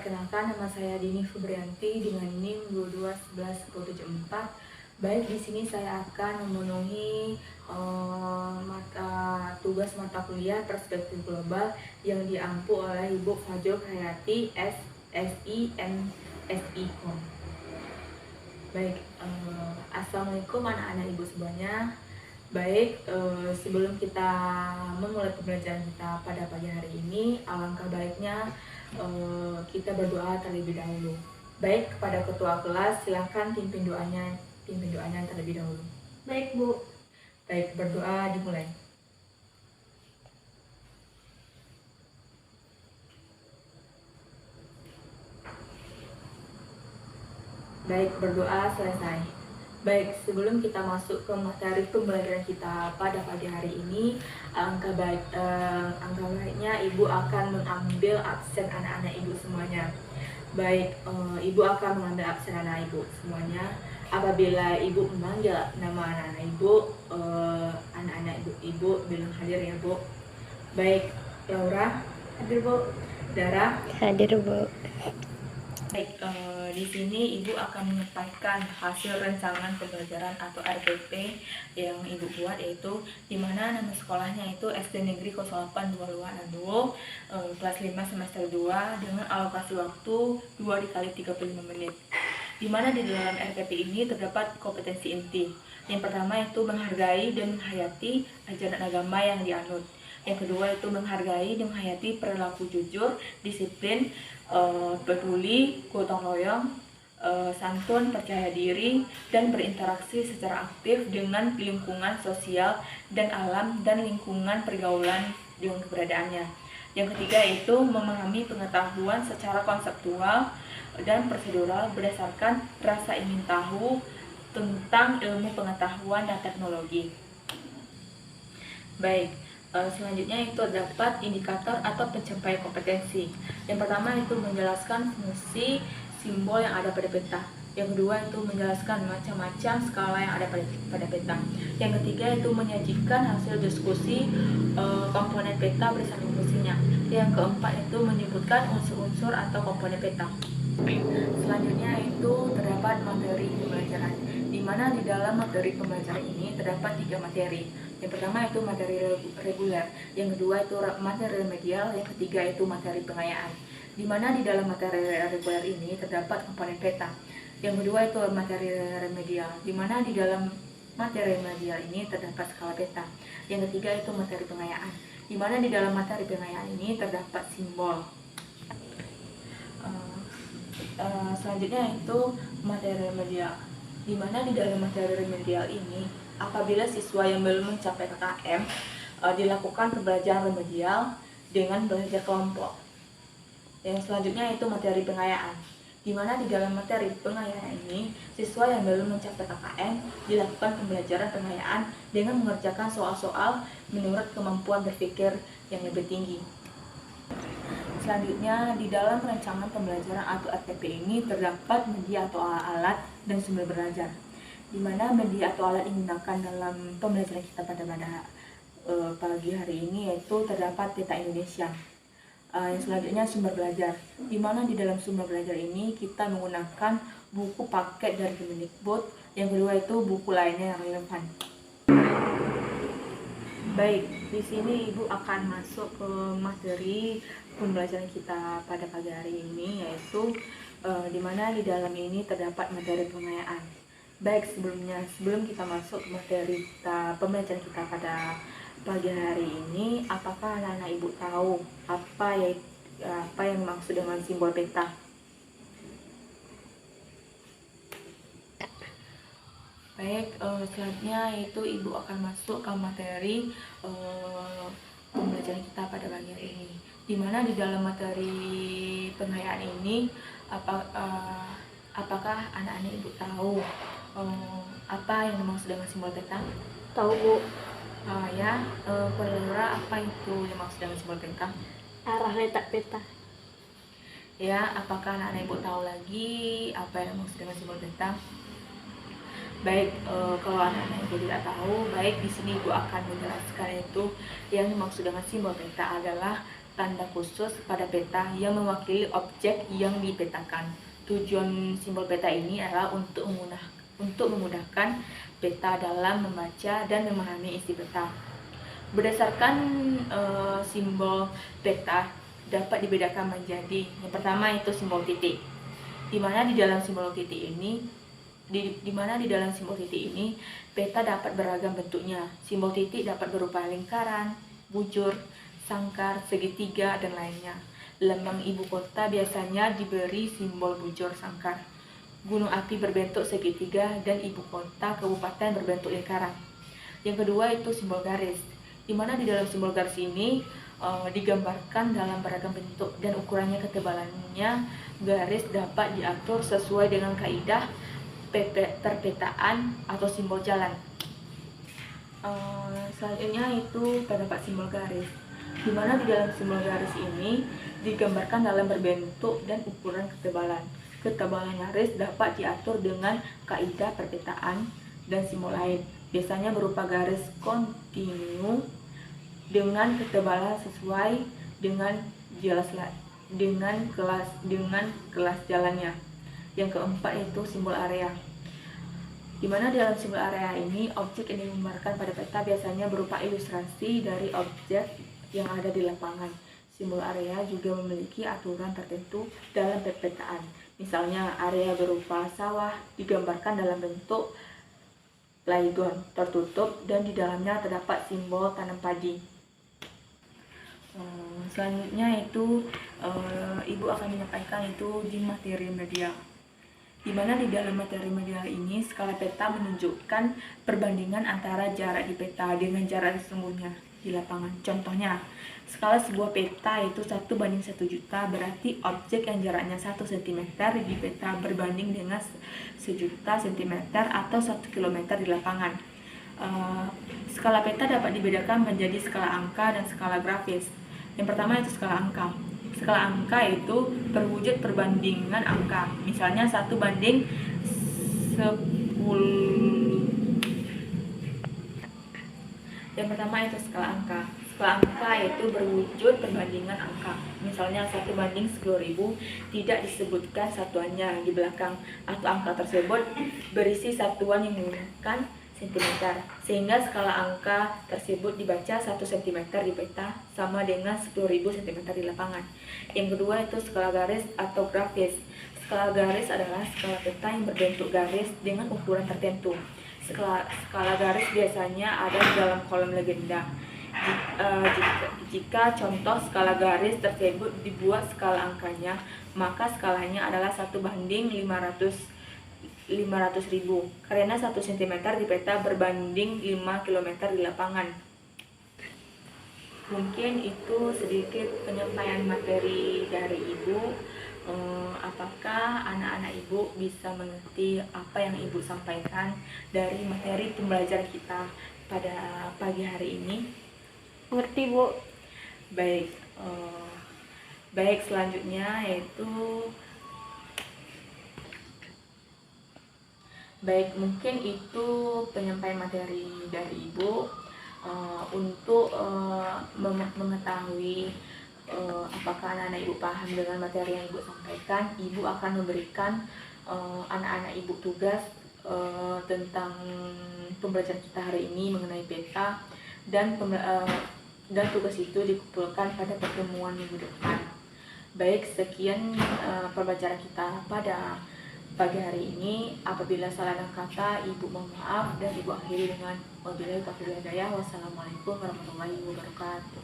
Perkenalkan, nama saya Dini Febrianti dengan NIM 2211174. Baik, di sini saya akan memenuhi tugas mata kuliah Perspektif Global yang diampu oleh Ibu Fajol Hayati SSI MSI Kom. Baik, Assalamualaikum anak-anak ibu semuanya. Baik, sebelum kita memulai pembelajaran kita pada pagi hari ini, alangkah baiknya kita berdoa terlebih dahulu. Baik, kepada ketua kelas, silakan pimpin doanya terlebih dahulu. Baik, Bu. Baik, berdoa dimulai. Baik, berdoa selesai. Baik, sebelum kita masuk ke materi pembelajaran kita pada pagi hari ini, alangkah baiknya Ibu akan mengambil absen anak-anak Ibu semuanya. Baik, Ibu akan mengambil absen anak Ibu semuanya. Apabila Ibu memanggil nama anak-anak Ibu, anak-anak Ibu bilang hadir ya, Bu. Baik, Laura, hadir, Bu. Dara, hadir, Bu. Baik, di sini Ibu akan menyampaikan hasil rancangan pembelajaran atau RPP yang Ibu buat, yaitu di mana nama sekolahnya itu SD Negeri 08 Dua kelas 5 semester 2 dengan alokasi waktu 2 dikali 35 menit. Di mana di dalam RPP ini terdapat kompetensi inti. Yang pertama itu menghargai dan menghayati ajaran agama yang dianut. Yang kedua itu menghargai dan menghayati perilaku jujur, disiplin, peduli, gotong royong, santun, percaya diri, dan berinteraksi secara aktif dengan lingkungan sosial dan alam dan lingkungan pergaulan dengan keberadaannya. Yang ketiga itu memahami pengetahuan secara konseptual dan prosedural berdasarkan rasa ingin tahu tentang ilmu pengetahuan dan teknologi. Baik, selanjutnya itu terdapat indikator atau pencapaian kompetensi. Yang pertama itu menjelaskan fungsi simbol yang ada pada peta. Yang kedua itu menjelaskan macam-macam skala yang ada pada peta. Yang ketiga itu menyajikan hasil diskusi komponen peta bersama fungsinya. Yang keempat itu menyebutkan unsur-unsur atau komponen peta. Selanjutnya itu terdapat materi pembelajaran, di mana di dalam materi pembelajaran ini terdapat 3 materi. Yang pertama itu materi reguler, yang kedua itu materi remedial, yang ketiga itu materi pengayaan. Di mana di dalam materi reguler ini terdapat komponen peta. Yang kedua itu materi remedial, di mana di dalam materi remedial ini terdapat skala peta. Yang ketiga itu materi pengayaan, di mana di dalam materi pengayaan ini terdapat simbol. Selanjutnya itu materi remedial, di mana di dalam materi remedial ini apabila siswa yang belum mencapai KKM dilakukan pembelajaran remedial dengan belajar kelompok. Yang selanjutnya itu materi pengayaan, di mana di dalam materi pengayaan ini siswa yang belum mencapai KKM dilakukan pembelajaran pengayaan dengan mengerjakan soal-soal menurut kemampuan berpikir yang lebih tinggi. Selanjutnya, di dalam rancangan pembelajaran atau RPP ini terdapat media atau alat dan sumber belajar, di mana media atau alat yang digunakan dalam pembelajaran kita pada pagi hari ini yaitu terdapat Peta Indonesia. Yang selanjutnya sumber belajar, di mana di dalam sumber belajar ini kita menggunakan buku paket dari Kemendikbud. Yang kedua itu buku lainnya yang relevan. Baik, di sini Ibu akan masuk ke materi pembelajaran kita pada pagi hari ini, yaitu di mana di dalam ini terdapat materi pengayaan. Baik, sebelum kita masuk ke materi pembelajaran kita pada pagi hari ini, apakah anak-anak Ibu tahu apa yang dimaksud dengan simbol peta? Baik, selanjutnya itu Ibu akan masuk ke materi pembelajaran kita pada pagi hari ini, di mana di dalam materi pengayaan ini apakah anak-anak Ibu tahu apa yang dimaksud dengan simbol peta? Tahu, Bu. Laura, apa itu yang dimaksud dengan simbol peta? Arah letak peta. Ya, apakah anak-anak Ibu tahu lagi apa yang dimaksud dengan simbol peta? Baik, kalau anak-anak Ibu tidak tahu, baik di sini Ibu akan menjelaskan itu yang dimaksud dengan simbol peta adalah tanda khusus pada peta yang mewakili objek yang dipetakan. Tujuan simbol peta ini adalah untuk memudahkan peta dalam membaca dan memahami isi peta. Berdasarkan simbol peta dapat dibedakan menjadi, yang pertama itu simbol titik, di mana di dalam simbol titik ini peta dapat beragam bentuknya. Simbol titik dapat berupa lingkaran, bujur, sangkar, segitiga, dan lainnya. Lambang ibu kota biasanya diberi simbol bujur sangkar. Gunung api berbentuk segitiga dan ibu kota kabupaten berbentuk lingkaran. Yang kedua itu simbol garis, di mana di dalam simbol garis ini digambarkan dalam beragam bentuk dan ukurannya, ketebalannya. Garis dapat diatur sesuai dengan kaidah perpetaan atau simbol jalan. Selanjutnya itu terdapat simbol garis, di mana di dalam simbol garis ini digambarkan dalam berbentuk dan ukuran ketebalan. Ketebalan garis dapat diatur dengan kaidah perpetaan dan simbol lain, biasanya berupa garis kontinu dengan ketebalan sesuai dengan kelas jalannya. Yang keempat itu simbol area, di mana dalam simbol area ini objek yang digambarkan pada peta biasanya berupa ilustrasi dari objek yang ada di lapangan. Simbol area juga memiliki aturan tertentu dalam perpetaan. Misalnya area berupa sawah digambarkan dalam bentuk playgon tertutup dan di dalamnya terdapat simbol tanam padi. Selanjutnya itu Ibu akan menyampaikan itu di materi media, di mana di dalam materi media ini skala peta menunjukkan perbandingan antara jarak di peta dengan jarak sesungguhnya di lapangan. Contohnya, skala sebuah peta itu 1 banding 1 juta, berarti objek yang jaraknya 1 cm di peta berbanding dengan 1 juta cm atau 1 km di lapangan. Skala peta dapat dibedakan menjadi skala angka dan skala grafis. Yang pertama itu skala angka. Skala angka itu berwujud perbandingan angka, misalnya 1 banding 10. Yang pertama itu skala angka. Skala angka itu berwujud perbandingan angka, misalnya 1 banding 10.000, tidak disebutkan satuannya di belakang, atau angka tersebut berisi satuan yang menggunakan cm, sehingga skala angka tersebut dibaca 1 cm di peta sama dengan 10.000 cm di lapangan. Yang kedua itu skala garis atau grafis. Skala garis adalah skala peta yang berbentuk garis dengan ukuran tertentu. Skala garis biasanya ada di dalam kolom legenda. Jika contoh skala garis tersebut dibuat skala angkanya, maka skalanya adalah 1 banding 500.000, karena 1 cm di peta berbanding 5 km di lapangan. Mungkin itu sedikit penyampaian materi dari Ibu. Apakah anak-anak Ibu bisa mengerti apa yang Ibu sampaikan dari materi pembelajaran kita pada pagi hari ini? Ngerti, Bu. Baik, selanjutnya yaitu mungkin itu penyampaian materi dari Ibu untuk mengetahui apakah anak-anak Ibu paham dengan materi yang Ibu sampaikan. Ibu akan memberikan anak-anak Ibu tugas tentang pembelajaran kita hari ini mengenai peta, dan tugas itu dikumpulkan pada pertemuan minggu depan. Baik, sekian pembelajaran kita pada pagi hari ini. Apabila salah kata, Ibu mohon maaf, dan Ibu akhiri dengan wabillahi taufiq wal hidayah. Wassalamualaikum warahmatullahi wabarakatuh.